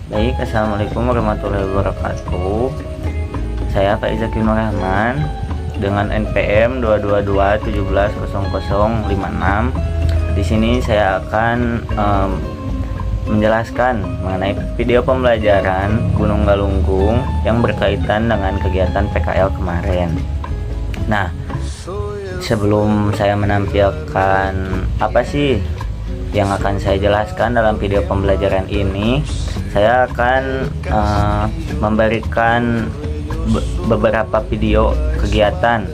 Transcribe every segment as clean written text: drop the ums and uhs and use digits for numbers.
Baik, assalamualaikum warahmatullahi wabarakatuh. Saya Pak Izaki Nur Rahman dengan NPM 222170056. Di sini saya akan menjelaskan mengenai video pembelajaran Gunung Galunggung yang berkaitan dengan kegiatan PKL kemarin. Nah, sebelum saya menampilkan apa sih yang akan saya jelaskan dalam video pembelajaran ini, saya akan memberikan beberapa video kegiatan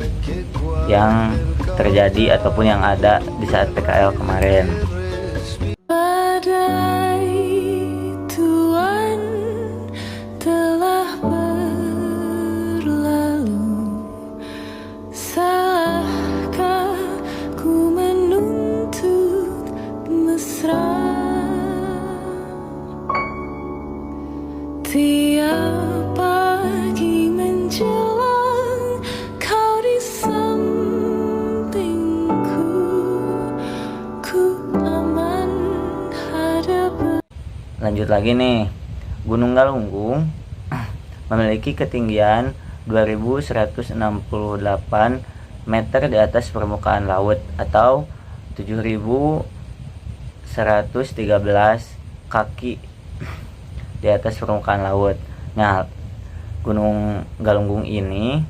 yang terjadi ataupun yang ada di saat PKL kemarin. Badai Tuhan telah berlalu, salahkah ku menuntut mesra? Tiap pagi menjelang kau di sampingku, ku aman hadap. Lanjut lagi nih, Gunung Galunggung memiliki ketinggian 2168 meter di atas permukaan laut atau 7113 kaki di atas permukaan laut. Nah, Gunung Galunggung ini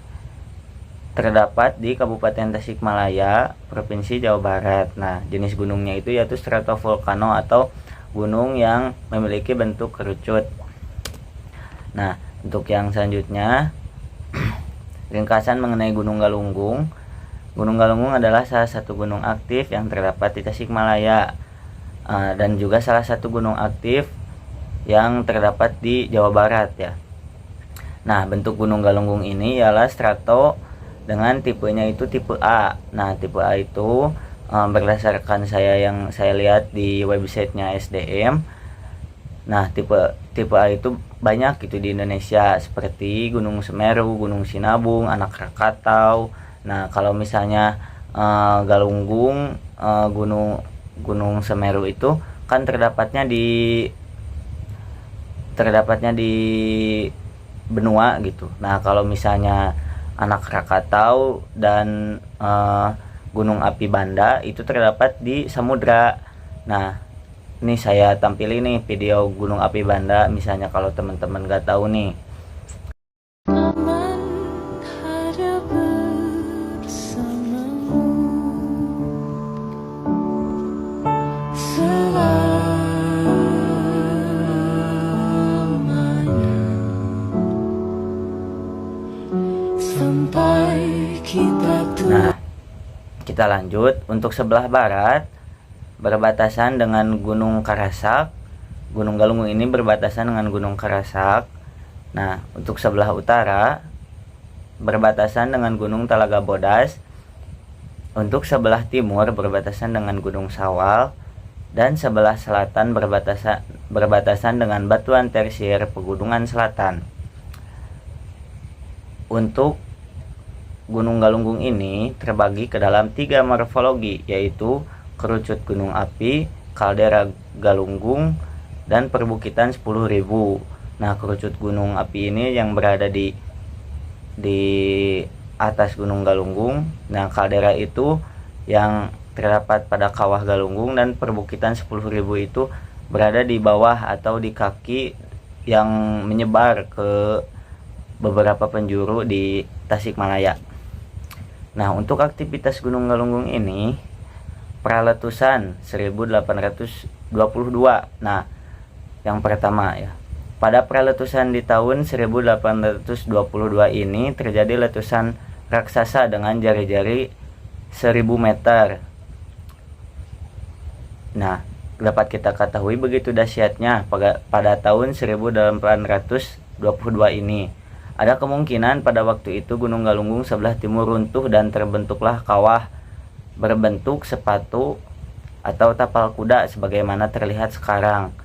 terdapat di Kabupaten Tasikmalaya, Provinsi Jawa Barat. Nah, jenis gunungnya itu yaitu stratovolcano atau gunung yang memiliki bentuk kerucut. Nah, untuk yang selanjutnya, ringkasan mengenai Gunung Galunggung. Gunung Galunggung adalah salah satu gunung aktif yang terdapat di Tasikmalaya dan juga salah satu gunung aktif yang terdapat di Jawa Barat ya. Nah, bentuk Gunung Galunggung ini ialah strato dengan tipenya itu tipe A. Nah, tipe A itu berdasarkan yang saya lihat di websitenya SDM. Nah, tipe A itu banyak gitu di Indonesia, seperti Gunung Semeru, Gunung Sinabung, Anak Krakatau. Nah, kalau misalnya Galunggung, Gunung Semeru itu kan terdapatnya di benua gitu. Nah, kalau misalnya Anak Krakatau dan Gunung Api Banda itu terdapat di samudra. Nah, ini saya tampilin nih video Gunung Api Banda, misalnya kalau teman-teman gak tahu nih. Aman ada bersamamu selamanya, sampai kita Nah, kita lanjut. Untuk sebelah barat berbatasan dengan Gunung Karasak. Gunung Galunggung ini berbatasan dengan Gunung Karasak. Nah, untuk sebelah utara berbatasan dengan Gunung Talaga Bodas. Untuk sebelah timur berbatasan dengan Gunung Sawal, dan sebelah selatan berbatasan dengan Batuan Tersier Pegunungan Selatan. Untuk Gunung Galunggung ini terbagi ke dalam 3 morfologi, yaitu kerucut gunung api, kaldera Galunggung, dan perbukitan 10.000. Nah, kerucut gunung api ini yang berada di atas Gunung Galunggung. Nah, kaldera itu yang terdapat pada kawah Galunggung, dan perbukitan 10.000 itu berada di bawah atau di kaki yang menyebar ke beberapa penjuru di Tasikmalaya. Nah, untuk aktivitas Gunung Galunggung ini, praletusan 1822. Nah, yang pertama ya. Pada praletusan di tahun 1822 ini terjadi letusan raksasa dengan jari-jari 1000 meter. Nah, dapat kita ketahui begitu dahsyatnya pada tahun 1822 ini. Ada kemungkinan pada waktu itu Gunung Galunggung sebelah timur runtuh dan terbentuklah kawah berbentuk sepatu atau tapal kuda sebagaimana terlihat sekarang.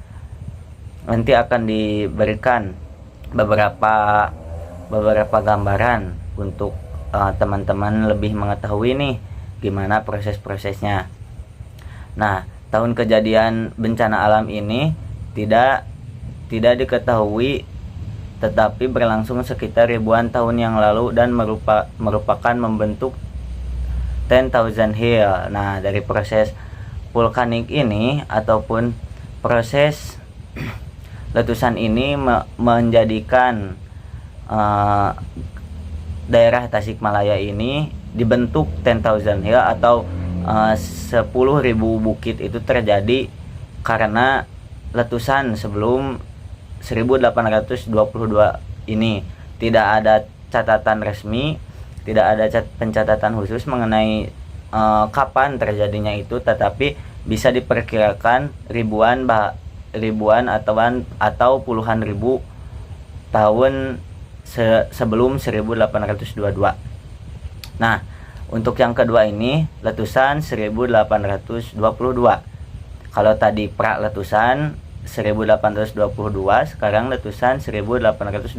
Nanti akan diberikan beberapa gambaran untuk teman-teman lebih mengetahui nih gimana proses-prosesnya. Nah, tahun kejadian bencana alam ini tidak tidak diketahui, tetapi berlangsung sekitar ribuan tahun yang lalu dan merupakan membentuk 10,000 hill. Nah, dari proses vulkanik ini ataupun proses letusan ini menjadikan daerah Tasikmalaya ini dibentuk 10,000 hill atau 10.000 bukit itu terjadi karena letusan sebelum 1822 ini. Tidak ada catatan resmi, tidak ada pencatatan khusus mengenai kapan terjadinya itu, tetapi bisa diperkirakan ribuan atau puluhan ribu tahun sebelum 1822. Nah, untuk yang kedua ini letusan 1822. Kalau tadi pra letusan 1822, sekarang letusan 1822.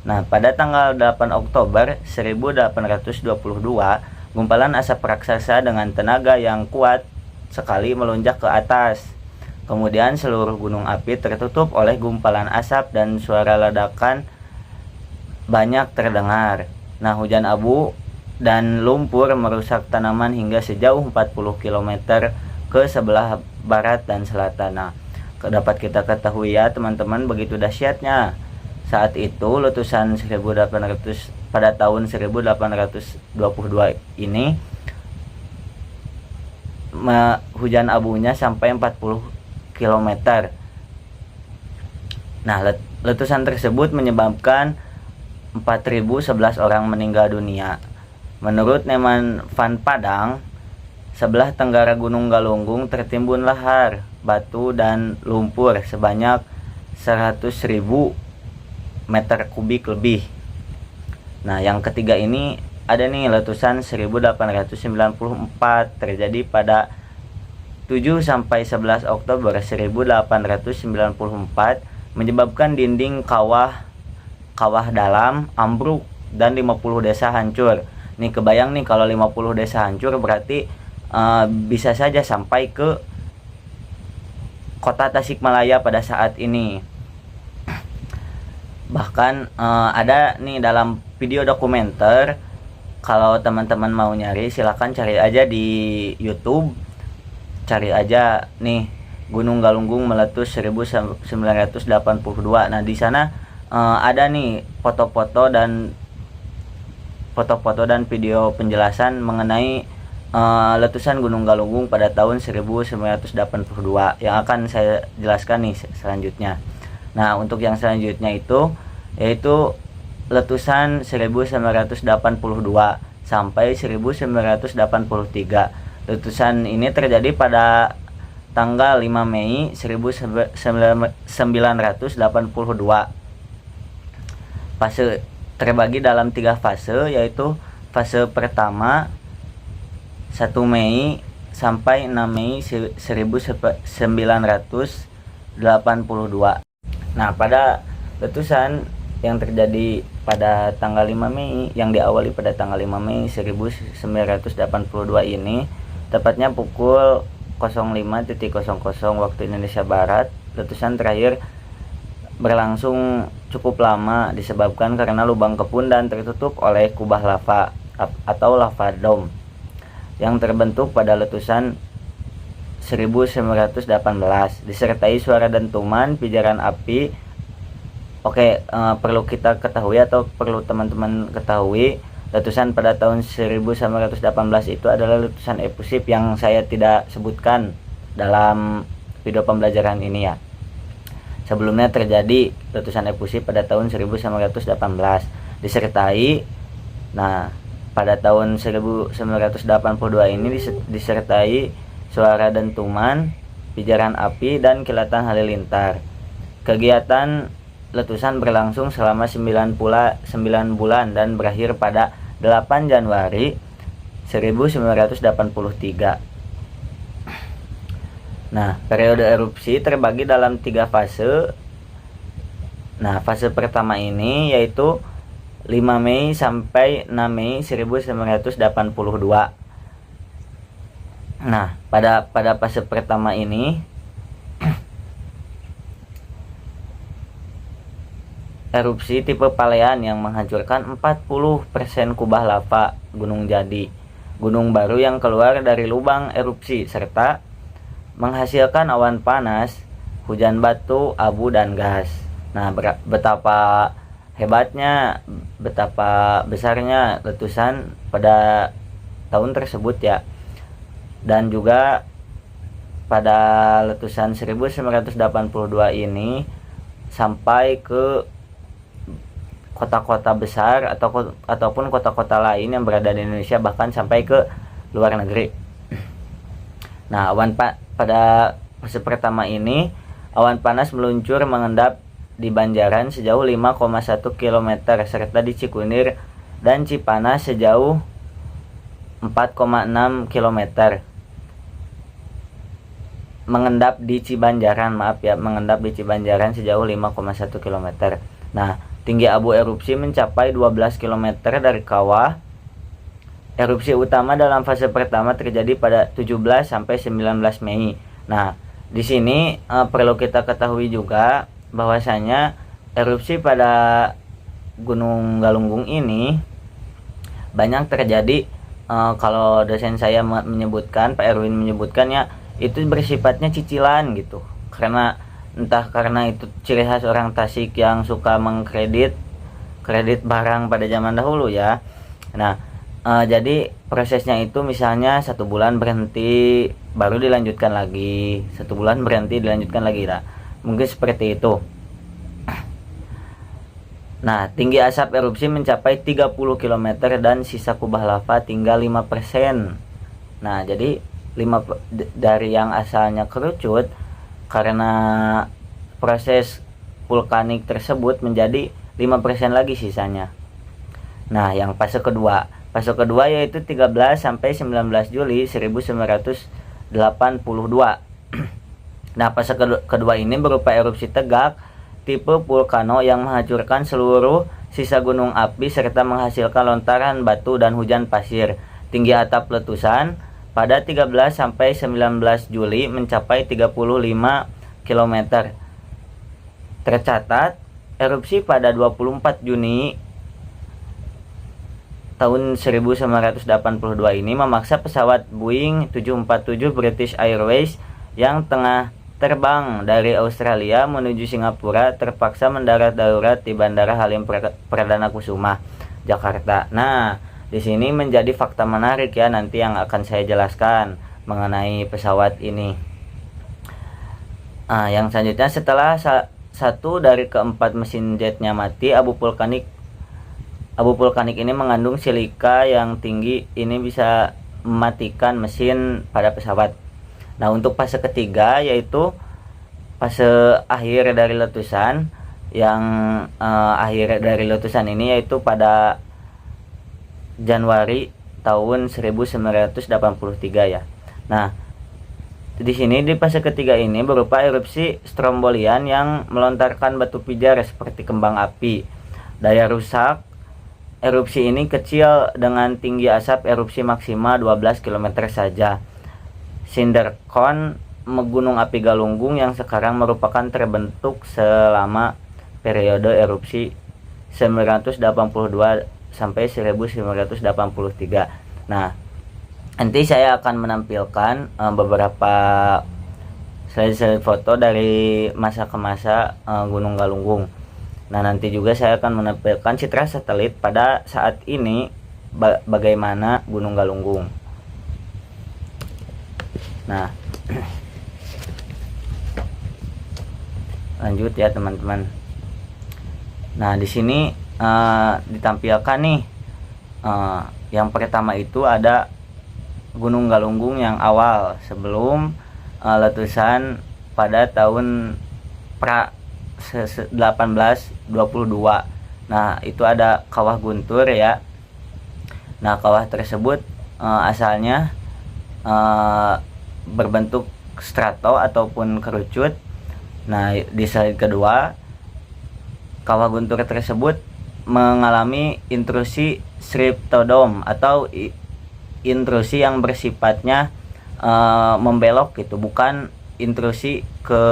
Nah, pada tanggal 8 Oktober 1822, gumpalan asap raksasa dengan tenaga yang kuat sekali melonjak ke atas. Kemudian seluruh gunung api tertutup oleh gumpalan asap dan suara ledakan banyak terdengar. Nah, hujan abu dan lumpur merusak tanaman hingga sejauh 40 km ke sebelah barat dan selatan. Nah, dapat kita ketahui ya teman-teman, begitu dahsyatnya saat itu letusan 1800 pada tahun 1822 ini. Hujan abunya sampai 40 km. Nah, letusan tersebut menyebabkan 4.011 orang meninggal dunia. Menurut Neman Van Padang, sebelah tenggara Gunung Galunggung tertimbun lahar, batu, dan lumpur sebanyak 100.000 meter kubik lebih. Nah, yang ketiga ini ada nih letusan 1894 terjadi pada 7 sampai 11 Oktober 1894 menyebabkan dinding kawah dalam ambruk dan 50 desa hancur. Nih kebayang nih kalau 50 desa hancur berarti bisa saja sampai ke kota Tasikmalaya pada saat ini. Bahkan ada nih dalam video dokumenter, kalau teman-teman mau nyari silakan cari aja di YouTube, cari aja nih Gunung Galunggung meletus 1982. Nah, di sana ada nih foto-foto dan video penjelasan mengenai letusan Gunung Galunggung pada tahun 1982 yang akan saya jelaskan nih selanjutnya. Nah, untuk yang selanjutnya itu yaitu letusan 1982 sampai 1983. Letusan ini terjadi pada tanggal 5 Mei 1982. Fase terbagi dalam 3 fase, yaitu fase pertama 1 Mei sampai 6 Mei 1982. Nah, pada letusan yang terjadi pada tanggal 5 Mei yang diawali pada tanggal 5 Mei 1982 ini, tepatnya pukul 05.00 waktu Indonesia Barat, letusan terakhir berlangsung cukup lama disebabkan karena lubang kepun dan tertutup oleh kubah lava atau lava dome yang terbentuk pada letusan 1918 disertai suara dentuman pijaran api. Oke, perlu kita ketahui atau perlu teman-teman ketahui, letusan pada tahun 1918 itu adalah letusan efusif yang saya tidak sebutkan dalam video pembelajaran ini ya. Sebelumnya terjadi letusan efusif pada tahun 1918 disertai, nah pada tahun 1982 ini disertai suara dentuman, pijaran api, dan kilatan halilintar. Kegiatan letusan berlangsung selama 9 bulan dan berakhir pada 8 Januari 1983. Nah, periode erupsi terbagi dalam 3 fase. Nah, fase pertama ini yaitu 5 Mei sampai 6 Mei 1982. Nah, pada fase pertama ini erupsi tipe Palean yang menghancurkan 40% kubah lava Gunung Jadi, gunung baru yang keluar dari lubang erupsi, serta menghasilkan awan panas, hujan batu, abu, dan gas. Nah, betapa hebatnya, betapa besarnya letusan pada tahun tersebut ya. Dan juga pada letusan 1982 ini sampai ke kota-kota besar ataupun kota-kota lain yang berada di Indonesia, bahkan sampai ke luar negeri. Nah, pada fase pertama ini awan panas meluncur mengendap di Banjaran sejauh 5,1 km serta di Cikunir dan Cipanas sejauh 4,6 km. Mengendap di Cibanjaran sejauh 5,1 km. Nah, tinggi abu erupsi mencapai 12 km dari kawah. Erupsi utama dalam fase pertama terjadi pada 17 sampai 19 Mei. Nah, di sini perlu kita ketahui juga bahwasanya erupsi pada Gunung Galunggung ini banyak terjadi, kalau dosen saya menyebutkan, Pak Erwin menyebutkannya, itu bersifatnya cicilan gitu. Entah karena itu ciri khas orang Tasik yang suka kredit barang pada zaman dahulu ya. Nah, jadi prosesnya itu misalnya 1 bulan berhenti, baru dilanjutkan lagi, 1 bulan berhenti, dilanjutkan lagi lah. Mungkin seperti itu. Nah, tinggi asap erupsi mencapai 30 km dan sisa kubah lava tinggal 5%. Nah, jadi dari yang asalnya kerucut karena proses vulkanik tersebut menjadi 5% lagi sisanya. Nah, yang fase kedua yaitu 13 sampai 19 Juli 1982. Nah, fase kedua ini berupa erupsi tegak tipe vulkano yang menghancurkan seluruh sisa gunung api serta menghasilkan lontaran batu dan hujan pasir. Tinggi atap letusan pada 13 sampai 19 Juli mencapai 35 km. Tercatat erupsi pada 24 Juni tahun 1982 ini memaksa pesawat Boeing 747 British Airways yang tengah terbang dari Australia menuju Singapura terpaksa mendarat darurat di Bandara Halim Perdana Kusuma, Jakarta. Nah, di sini menjadi fakta menarik ya, nanti yang akan saya jelaskan mengenai pesawat ini. Yang selanjutnya, setelah satu dari keempat mesin jetnya mati, abu vulkanik ini mengandung silika yang tinggi, ini bisa mematikan mesin pada pesawat. Nah, untuk fase ketiga yaitu fase akhir dari letusan, yang akhir dari letusan ini yaitu pada Januari tahun 1983 ya. Nah, di sini di fase ketiga ini berupa erupsi strombolian yang melontarkan batu pijar seperti kembang api. Daya rusak erupsi ini kecil dengan tinggi asap erupsi maksimal 12 km saja. Cinder cone gunung api Galunggung yang sekarang merupakan terbentuk selama periode erupsi 1982 sampai 1983. Nah, nanti saya akan menampilkan beberapa slide foto dari masa ke masa Gunung Galunggung. Nah, nanti juga saya akan menampilkan citra satelit pada saat ini bagaimana Gunung Galunggung. Nah, lanjut ya teman-teman. Nah, di sini ditampilkan nih, yang pertama itu ada Gunung Galunggung yang awal sebelum letusan pada tahun 1822. Nah, itu ada kawah Guntur ya. Nah, kawah tersebut asalnya berbentuk strato ataupun kerucut. Nah, di slide kedua, kawah Guntur tersebut mengalami intrusi Schistodom atau intrusi yang bersifatnya membelok gitu, bukan intrusi ke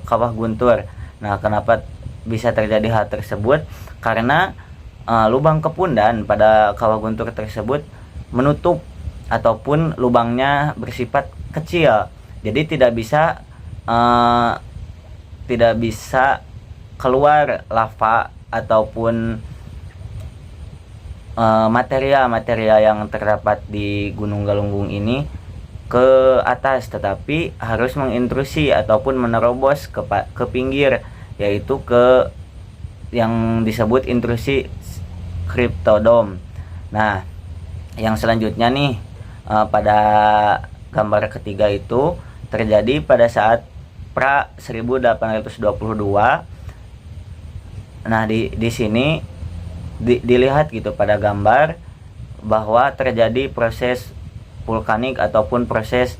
kawah Guntur. Nah, kenapa bisa terjadi hal tersebut karena lubang kepundan pada kawah guntur tersebut menutup ataupun lubangnya bersifat kecil, jadi tidak bisa keluar lava ataupun material-material yang terdapat di Gunung Galunggung ini ke atas, tetapi harus mengintrusi ataupun menerobos ke pinggir, yaitu ke yang disebut intrusi Cryptodome. Nah, yang selanjutnya nih, pada gambar ketiga itu terjadi pada saat pra 1822. Nah, di sini dilihat gitu pada gambar bahwa terjadi proses vulkanik ataupun proses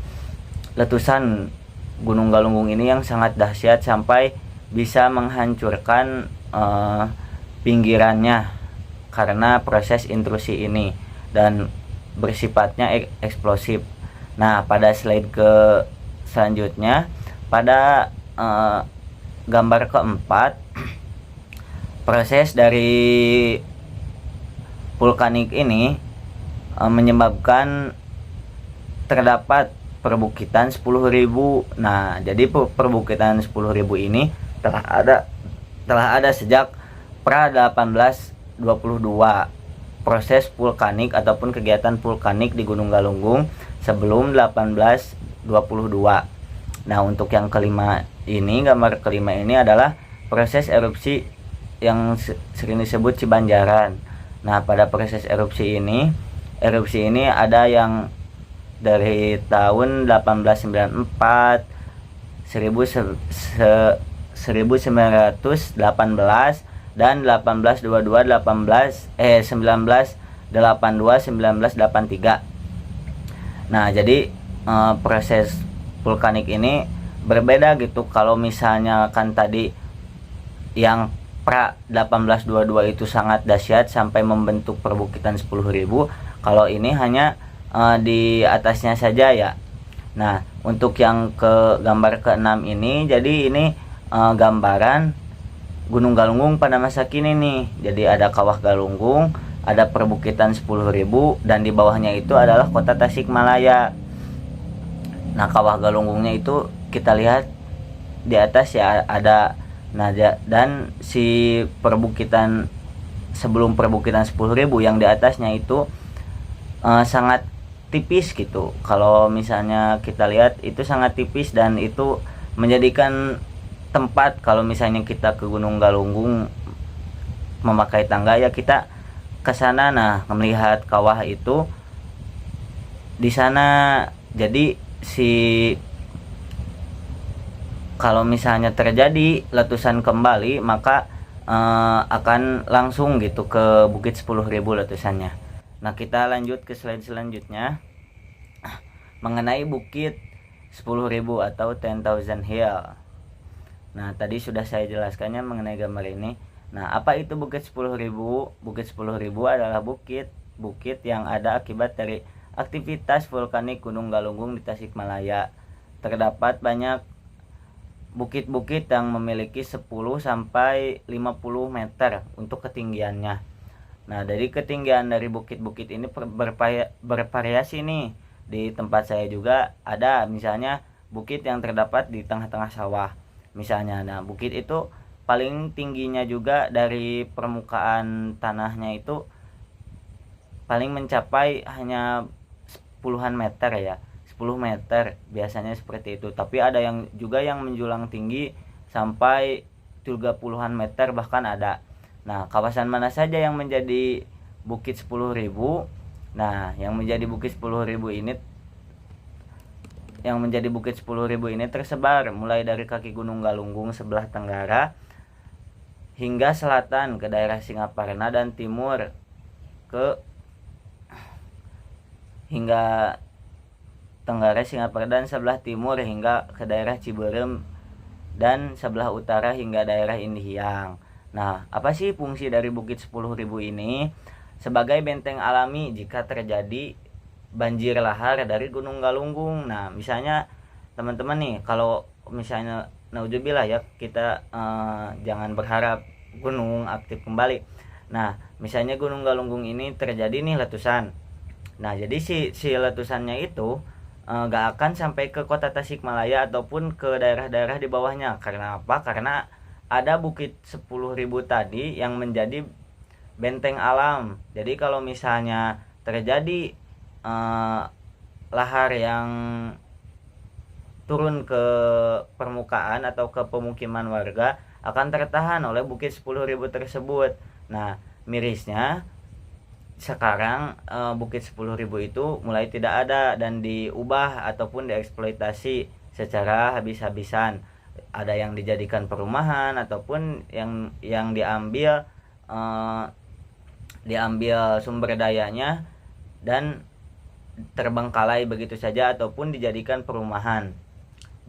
letusan Gunung Galunggung ini yang sangat dahsyat sampai bisa menghancurkan pinggirannya karena proses intrusi ini dan bersifatnya eksplosif. Nah, pada slide selanjutnya pada gambar keempat, proses dari vulkanik ini menyebabkan terdapat perbukitan 10.000. Nah, jadi perbukitan 10.000 ini telah ada sejak pra 1822. Proses vulkanik ataupun kegiatan vulkanik di Gunung Galunggung sebelum 1822. Nah, untuk yang kelima ini, gambar kelima ini adalah proses erupsi yang sering disebut Cibanjaran. Nah, pada proses erupsi ini ada yang dari tahun 1894, 1918 dan 1822, 1982, 1983. Nah, jadi proses vulkanik ini berbeda gitu. Kalau misalnya kan tadi yang pra 1822 itu sangat dahsyat sampai membentuk perbukitan 10.000, kalau ini hanya di atasnya saja ya. Nah, untuk yang ke gambar ke-6 ini, jadi ini gambaran Gunung Galunggung pada masa kini nih. Jadi ada kawah Galunggung, ada perbukitan 10.000, dan di bawahnya itu adalah kota Tasikmalaya. Nah, kawah Galunggungnya itu kita lihat di atas ya ada. Nah, dan si perbukitan sebelum perbukitan 10.000 yang di atasnya itu sangat tipis gitu. Kalau misalnya kita lihat itu sangat tipis, dan itu menjadikan tempat kalau misalnya kita ke Gunung Galunggung memakai tangga ya kita ke sana, nah melihat kawah itu di sana. Jadi kalau misalnya terjadi letusan kembali, maka akan langsung gitu ke Bukit 10.000 letusannya. Nah, kita lanjut ke slide selanjutnya mengenai Bukit 10.000 atau 10,000 Hill. Nah, tadi sudah saya jelaskannya mengenai gambar ini. Nah, apa itu Bukit 10.000? Bukit 10.000 adalah bukit yang ada akibat dari aktivitas vulkanik Gunung Galunggung di Tasikmalaya. Terdapat banyak bukit-bukit yang memiliki 10 sampai 50 meter untuk ketinggiannya. Nah, dari ketinggian dari bukit-bukit ini bervariasi nih. Di tempat saya juga ada misalnya bukit yang terdapat di tengah-tengah sawah misalnya. Nah, bukit itu paling tingginya juga dari permukaan tanahnya itu paling mencapai hanya puluhan meter ya, 10 meter biasanya seperti itu. Tapi ada yang juga yang menjulang tinggi sampai 30-an meter bahkan ada. Nah, kawasan mana saja yang menjadi Bukit 10.000? Nah, yang menjadi Bukit 10.000 ini tersebar mulai dari kaki Gunung Galunggung sebelah tenggara hingga selatan ke daerah Singaparna, dan timur hingga tenggara Singaparna, dan sebelah timur hingga ke daerah Ciberem, dan sebelah utara hingga daerah Indihiyang. Nah, apa sih fungsi dari Bukit 10.000 ini? Sebagai benteng alami jika terjadi banjir lahar dari Gunung Galunggung. Nah, misalnya teman-teman nih, kalau misalnya naudzubillah ya, kita jangan berharap gunung aktif kembali. Nah, misalnya Gunung Galunggung ini terjadi nih letusan. Nah, jadi si letusannya itu gak akan sampai ke kota Tasikmalaya ataupun ke daerah-daerah di bawahnya. Karena apa? Karena ada Bukit 10.000 tadi yang menjadi benteng alam. Jadi kalau misalnya terjadi lahar yang turun ke permukaan atau ke pemukiman warga, akan tertahan oleh Bukit 10.000 tersebut. Nah, mirisnya sekarang Bukit 10.000 itu mulai tidak ada dan diubah ataupun dieksploitasi secara habis-habisan. Ada yang dijadikan perumahan ataupun yang diambil sumber dayanya dan terbengkalai begitu saja ataupun dijadikan perumahan.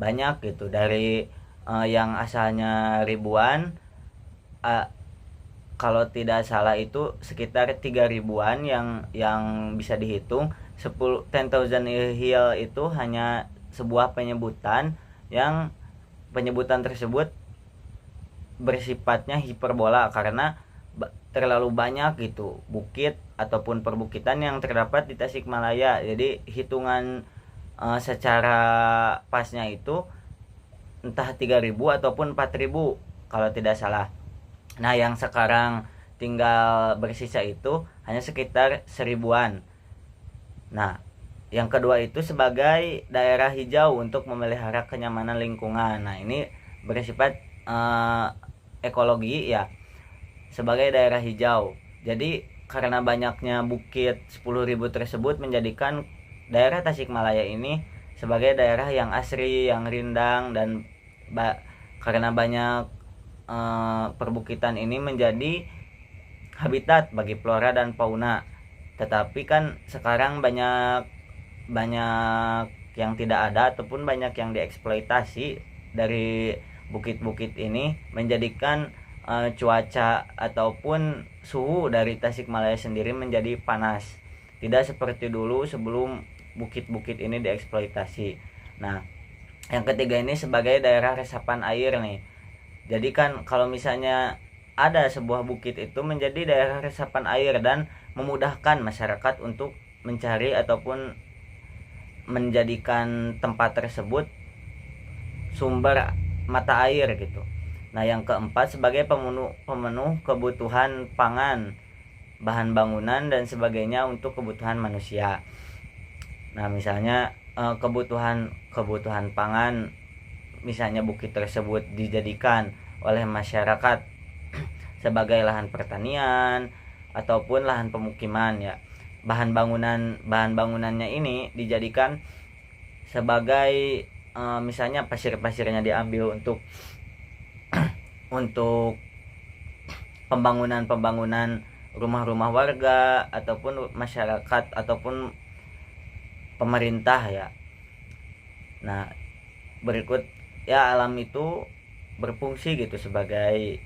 Banyak gitu, dari yang asalnya ribuan, kalau tidak salah itu sekitar 3.000-an yang bisa dihitung. 10,000 Hill itu hanya sebuah penyebutan yang penyebutan tersebut bersifatnya hiperbola karena terlalu banyak gitu bukit ataupun perbukitan yang terdapat di Tasikmalaya. Jadi hitungan secara pasnya itu entah 3.000 ataupun 4.000 kalau tidak salah. Nah, yang sekarang tinggal bersisa itu hanya sekitar 1.000-an. Nah, yang kedua itu sebagai daerah hijau untuk memelihara kenyamanan lingkungan. Nah, ini bersifat ekologi ya, sebagai daerah hijau. Jadi karena banyaknya Bukit 10.000 tersebut menjadikan daerah Tasikmalaya ini sebagai daerah yang asri, yang rindang, dan karena banyak perbukitan ini menjadi habitat bagi flora dan fauna. Tetapi kan sekarang banyak yang tidak ada ataupun banyak yang dieksploitasi dari bukit-bukit ini, menjadikan cuaca ataupun suhu dari Tasikmalaya sendiri menjadi panas. Tidak seperti dulu sebelum bukit-bukit ini dieksploitasi. Nah, yang ketiga ini sebagai daerah resapan air nih. Jadi kan kalau misalnya ada sebuah bukit itu menjadi daerah resapan air dan memudahkan masyarakat untuk mencari ataupun menjadikan tempat tersebut sumber mata air gitu. Nah, yang keempat sebagai pemenuh kebutuhan pangan, bahan bangunan dan sebagainya untuk kebutuhan manusia. Nah, misalnya kebutuhan pangan, misalnya bukit tersebut dijadikan oleh masyarakat sebagai lahan pertanian ataupun lahan pemukiman ya. Bahan bangunannya ini dijadikan sebagai misalnya pasir-pasirnya diambil untuk pembangunan rumah-rumah warga ataupun masyarakat ataupun pemerintah ya. Nah, berikut ya, alam itu berfungsi gitu sebagai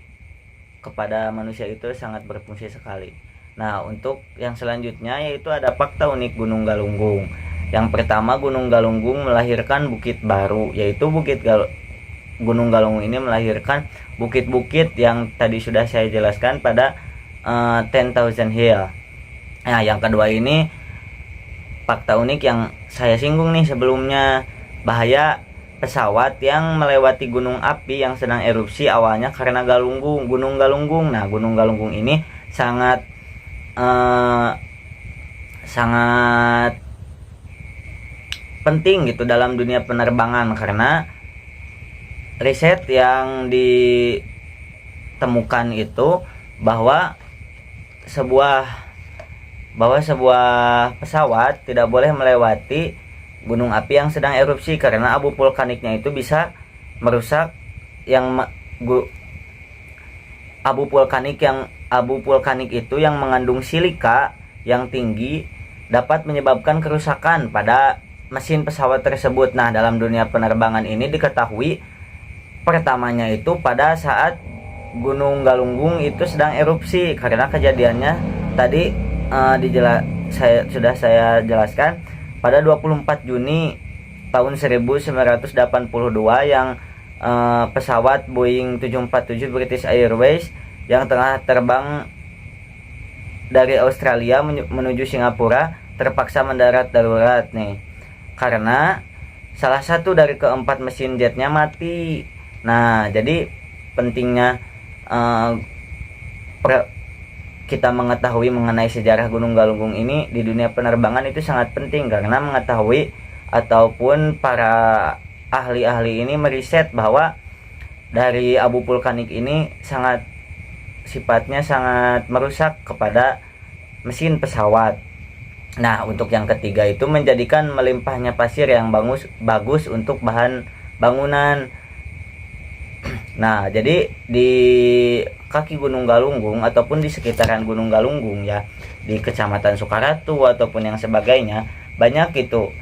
kepada manusia itu sangat berfungsi sekali. Nah, untuk yang selanjutnya yaitu ada fakta unik Gunung Galunggung. Yang pertama, Gunung Galunggung melahirkan bukit baru, yaitu Gunung Galunggung ini melahirkan bukit-bukit yang tadi sudah saya jelaskan pada 10,000 Hill. Nah, yang kedua ini fakta unik yang saya singgung nih sebelumnya, bahaya pesawat yang melewati gunung api yang sedang erupsi awalnya karena Gunung Galunggung. Nah, Gunung Galunggung ini sangat penting gitu dalam dunia penerbangan karena riset yang ditemukan itu bahwa sebuah pesawat tidak boleh melewati gunung api yang sedang erupsi karena abu vulkaniknya itu bisa merusak abu vulkanik itu yang mengandung silika yang tinggi dapat menyebabkan kerusakan pada mesin pesawat tersebut. Nah, dalam dunia penerbangan ini diketahui pertamanya itu pada saat Gunung Galunggung itu sedang erupsi karena kejadiannya tadi saya jelaskan pada 24 Juni tahun 1982 yang pesawat Boeing 747 British Airways yang tengah terbang dari Australia menuju Singapura terpaksa mendarat darurat nih karena salah satu dari keempat mesin jetnya mati. Nah, jadi pentingnya kita mengetahui mengenai sejarah Gunung Galunggung ini di dunia penerbangan itu sangat penting karena mengetahui ataupun para ahli-ahli ini meriset bahwa dari abu vulkanik ini sifatnya sangat merusak kepada mesin pesawat. Nah, untuk yang ketiga itu menjadikan melimpahnya pasir yang bagus untuk bahan bangunan. Nah, jadi di kaki Gunung Galunggung ataupun di sekitaran Gunung Galunggung ya, di Kecamatan Sukaratu ataupun yang sebagainya, banyak itu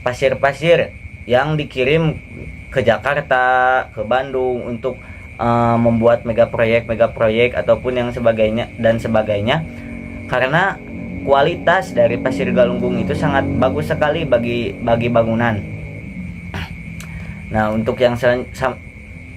pasir-pasir yang dikirim ke Jakarta, ke Bandung untuk membuat megaproyek ataupun yang sebagainya karena kualitas dari pasir Galunggung itu sangat bagus sekali bagi bangunan. Nah, untuk yang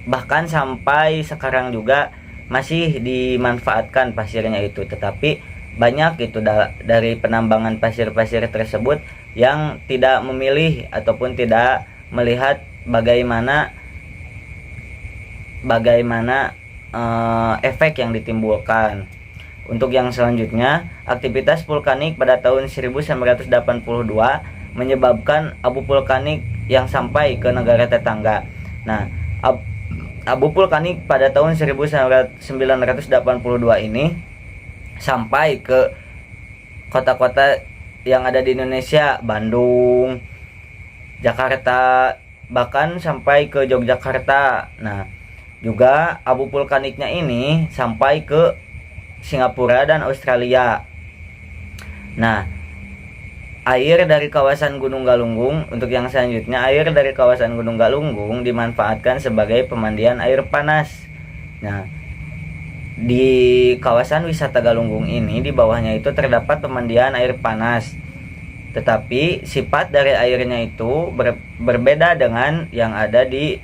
bahkan sampai sekarang juga masih dimanfaatkan pasirnya itu, tetapi banyak itu dari penambangan pasir-pasir tersebut yang tidak memilih ataupun tidak melihat bagaimana efek yang ditimbulkan. Untuk yang selanjutnya, aktivitas vulkanik pada tahun 1982 menyebabkan abu vulkanik yang sampai ke negara tetangga. Nah, abu vulkanik pada tahun 1982 ini sampai ke kota-kota yang ada di Indonesia, Bandung, Jakarta, bahkan sampai ke Yogyakarta. Nah, juga abu vulkaniknya ini sampai ke Singapura dan Australia. Nah, air dari kawasan Gunung Galunggung, untuk yang selanjutnya, air dari kawasan Gunung Galunggung dimanfaatkan sebagai pemandian air panas. Nah, di kawasan wisata Galunggung ini di bawahnya itu terdapat pemandian air panas. Tetapi sifat dari airnya itu berbeda dengan yang ada di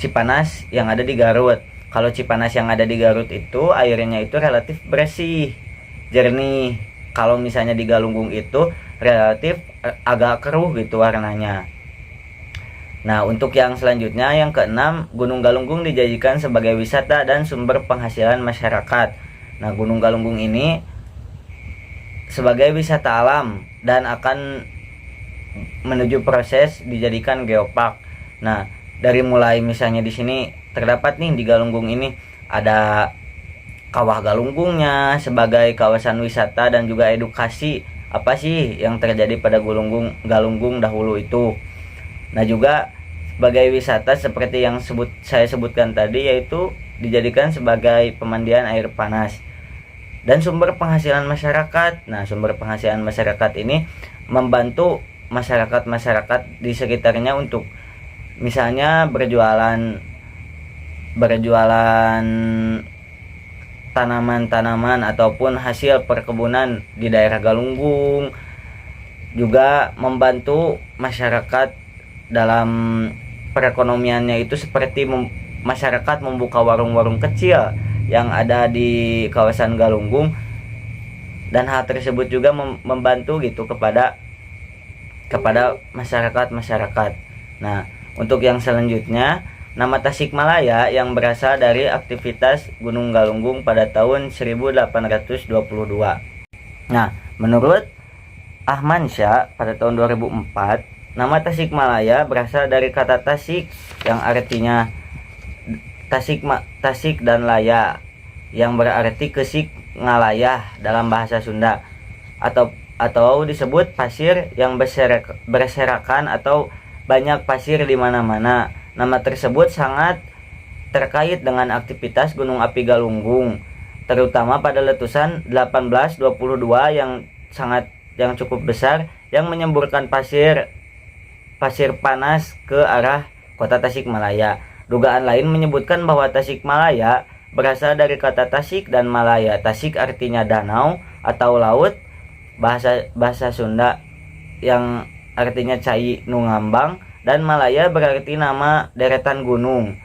Cipanas yang ada di Garut. Kalau Cipanas yang ada di Garut itu airnya itu relatif bersih, jernih. Kalau misalnya di Galunggung itu relatif agak keruh gitu warnanya. Nah, untuk yang selanjutnya, yang keenam, Gunung Galunggung dijadikan sebagai wisata dan sumber penghasilan masyarakat. Nah, Gunung Galunggung ini sebagai wisata alam dan akan menuju proses dijadikan geopark. Nah, dari mulai misalnya di sini terdapat nih di Galunggung ini ada Kawah Galunggungnya sebagai kawasan wisata dan juga edukasi apa sih yang terjadi pada Galunggung dahulu itu. Nah, juga sebagai wisata seperti yang saya sebutkan tadi, yaitu dijadikan sebagai pemandian air panas dan sumber penghasilan masyarakat. Nah, sumber penghasilan masyarakat ini membantu masyarakat di sekitarnya untuk misalnya berjualan tanaman-tanaman ataupun hasil perkebunan di daerah Galunggung. Juga membantu masyarakat dalam perekonomiannya itu seperti masyarakat membuka warung-warung kecil yang ada di kawasan Galunggung, dan hal tersebut juga membantu gitu kepada masyarakat. Nah, untuk yang selanjutnya, nama Tasikmalaya yang berasal dari aktivitas Gunung Galunggung pada tahun 1822. Nah, menurut Ahmad Syah pada tahun 2004, nama Tasikmalaya berasal dari kata tasik yang artinya tasik dan laya, yang berarti kesik ngalayah dalam bahasa Sunda, atau disebut pasir yang berserakan atau banyak pasir di mana-mana. Nama tersebut sangat terkait dengan aktivitas gunung api Galunggung, terutama pada letusan 1822 yang cukup besar yang menyemburkan pasir panas ke arah kota Tasikmalaya. Dugaan lain menyebutkan bahwa Tasikmalaya berasal dari kata tasik dan Malaya. Tasik artinya danau atau laut, bahasa Sunda yang artinya cai nu ngambang, dan Malaya berarti nama deretan gunung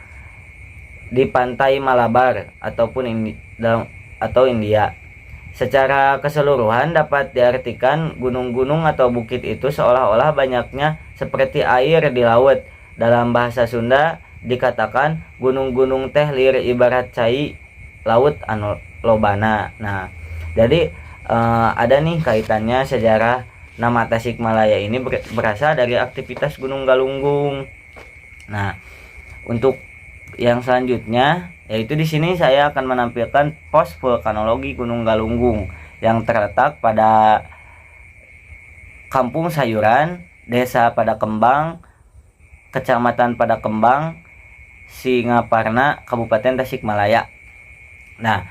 di pantai Malabar atau India. Secara keseluruhan dapat diartikan gunung-gunung atau bukit itu seolah-olah banyaknya seperti air di laut. Dalam bahasa Sunda dikatakan gunung-gunung teh lir ibarat cai laut anu lobana. Nah, jadi ada nih kaitannya sejarah nama Tasikmalaya ini berasal dari aktivitas Gunung Galunggung. Nah, untuk yang selanjutnya yaitu di sini saya akan menampilkan pos vulkanologi Gunung Galunggung yang terletak pada Kampung Sayuran, Desa Padakembang, Kecamatan Padakembang, Singaparna, Kabupaten Tasikmalaya. Nah,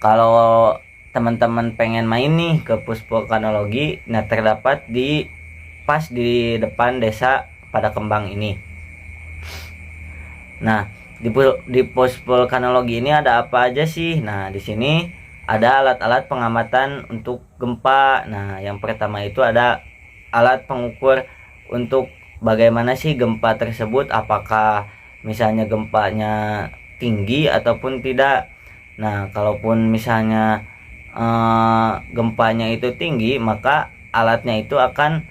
kalau teman-teman pengen main nih ke pos vulkanologi, nah terdapat pas di depan Desa Padakembang ini. Nah, di pos vulkanologi ini ada apa aja sih? Nah, di sini ada alat-alat pengamatan untuk gempa. Nah, yang pertama itu ada alat pengukur untuk bagaimana sih gempa tersebut, apakah misalnya gempanya tinggi ataupun tidak. Nah, kalaupun misalnya gempanya itu tinggi, maka alatnya itu akan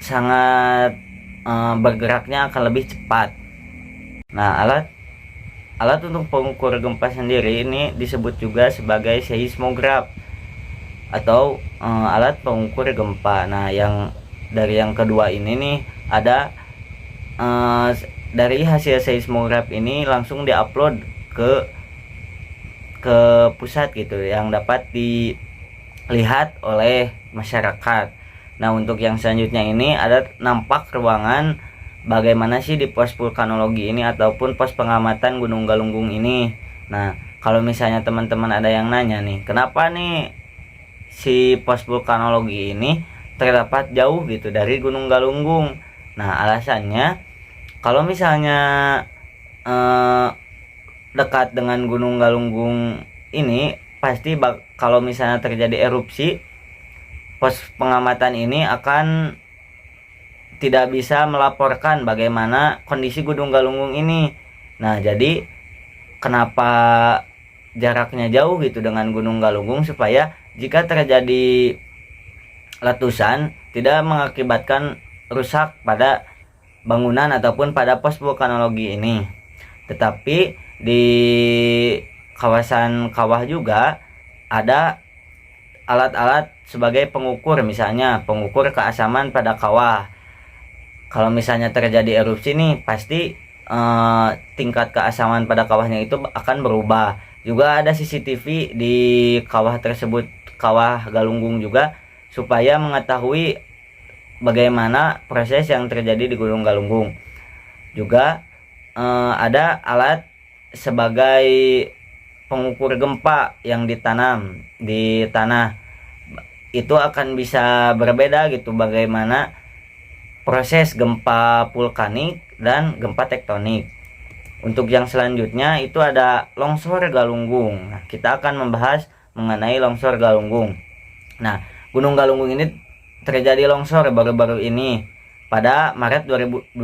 sangat bergeraknya akan lebih cepat. Nah, alat untuk pengukur gempa sendiri ini disebut juga sebagai seismograf atau alat pengukur gempa. Nah, yang kedua ini nih ada dari hasil seismograf ini langsung diupload ke pusat gitu yang dapat dilihat oleh masyarakat. Nah, untuk yang selanjutnya ini ada nampak ruangan bagaimana sih di pos vulkanologi ini ataupun pos pengamatan Gunung Galunggung ini. Nah, kalau misalnya teman-teman ada yang nanya nih, kenapa nih si pos vulkanologi ini terdapat jauh gitu dari Gunung Galunggung? Nah, alasannya kalau misalnya dekat dengan Gunung Galunggung ini pasti kalau misalnya terjadi erupsi, pos pengamatan ini akan tidak bisa melaporkan bagaimana kondisi Gunung Galunggung ini. Nah, jadi kenapa jaraknya jauh gitu dengan Gunung Galunggung, supaya jika terjadi letusan tidak mengakibatkan rusak pada bangunan ataupun pada pos vulkanologi ini. Tetapi di kawasan kawah juga ada alat-alat sebagai pengukur, misalnya pengukur keasaman pada kawah. Kalau misalnya terjadi erupsi nih, pasti tingkat keasaman pada kawahnya itu akan berubah. Juga ada CCTV di kawah tersebut, kawah Galunggung juga, supaya mengetahui bagaimana proses yang terjadi di Gunung Galunggung. Juga ada alat sebagai pengukur gempa yang ditanam di tanah. Itu akan bisa berbeda gitu bagaimana proses gempa vulkanik dan gempa tektonik. Untuk yang selanjutnya itu ada longsor Galunggung. Nah, kita akan membahas mengenai longsor Galunggung. Nah, Gunung Galunggung ini terjadi longsor baru-baru ini. Pada Maret 2023,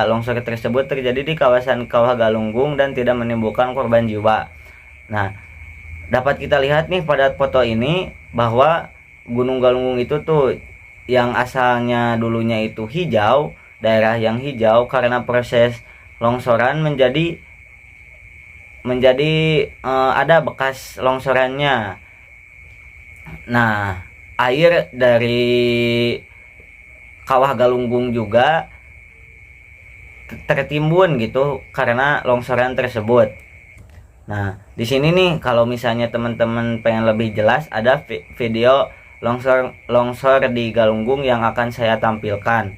longsor tersebut terjadi di kawasan Kawah Galunggung dan tidak menimbulkan korban jiwa. Nah, dapat kita lihat nih pada foto ini bahwa Gunung Galunggung itu tuh yang asalnya dulunya itu hijau, daerah yang hijau karena proses longsoran menjadi ada bekas longsorannya. Nah, air dari Kawah Galunggung juga tertimbun gitu karena longsoran tersebut. Nah, di sini nih kalau misalnya teman-teman pengen lebih jelas, ada video longsor di Galunggung yang akan saya tampilkan.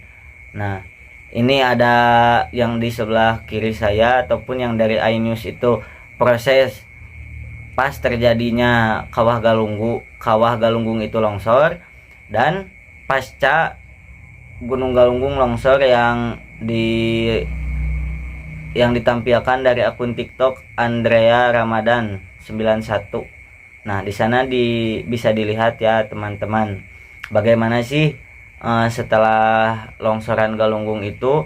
Nah, ini ada yang di sebelah kiri saya ataupun yang dari iNews itu proses pas terjadinya Kawah Galunggung itu longsor dan pasca Gunung Galunggung longsor yang ditampilkan dari akun TikTok Andrea Ramadan 91. Nah, di sana bisa dilihat ya teman-teman, bagaimana sih setelah longsoran Galunggung itu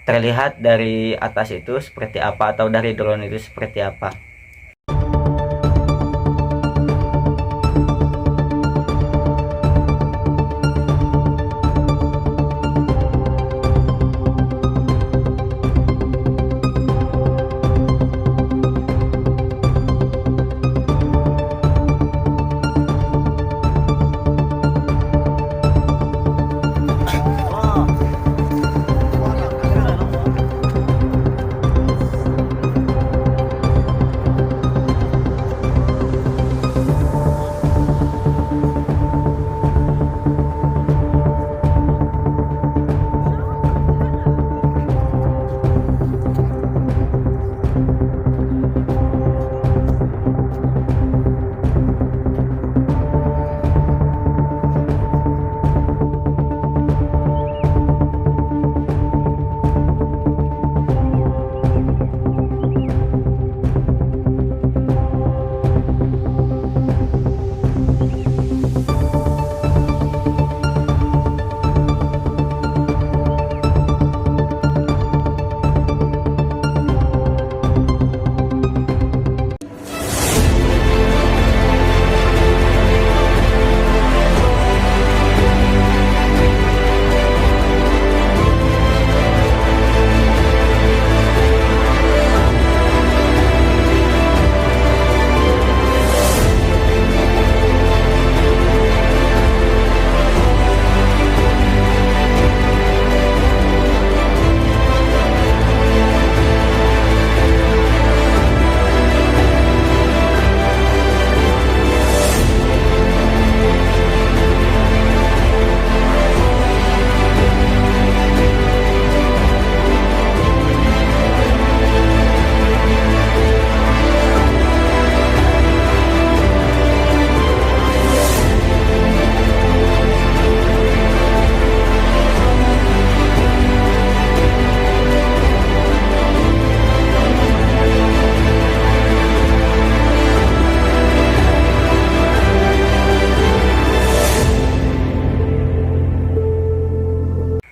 terlihat dari atas itu seperti apa, atau dari drone itu seperti apa.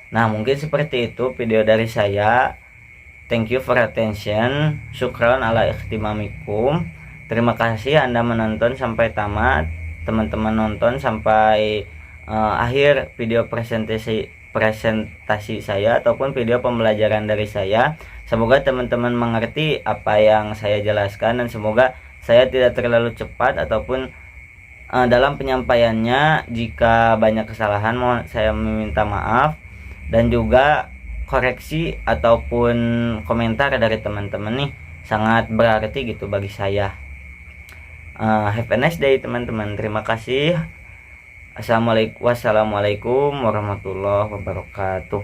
Nah, mungkin seperti itu video dari saya. Thank you for attention. Syukron ala ikhtimamikum. Terima kasih Anda menonton sampai tamat. Teman-teman nonton sampai akhir video presentasi saya ataupun video pembelajaran dari saya. Semoga teman-teman mengerti apa yang saya jelaskan, dan semoga saya tidak terlalu cepat ataupun dalam penyampaiannya. Jika banyak kesalahan, saya meminta maaf, dan juga koreksi ataupun komentar dari teman-teman nih sangat berarti gitu bagi saya. Have a nice day teman-teman. Terima kasih. Wassalamualaikum warahmatullahi wabarakatuh.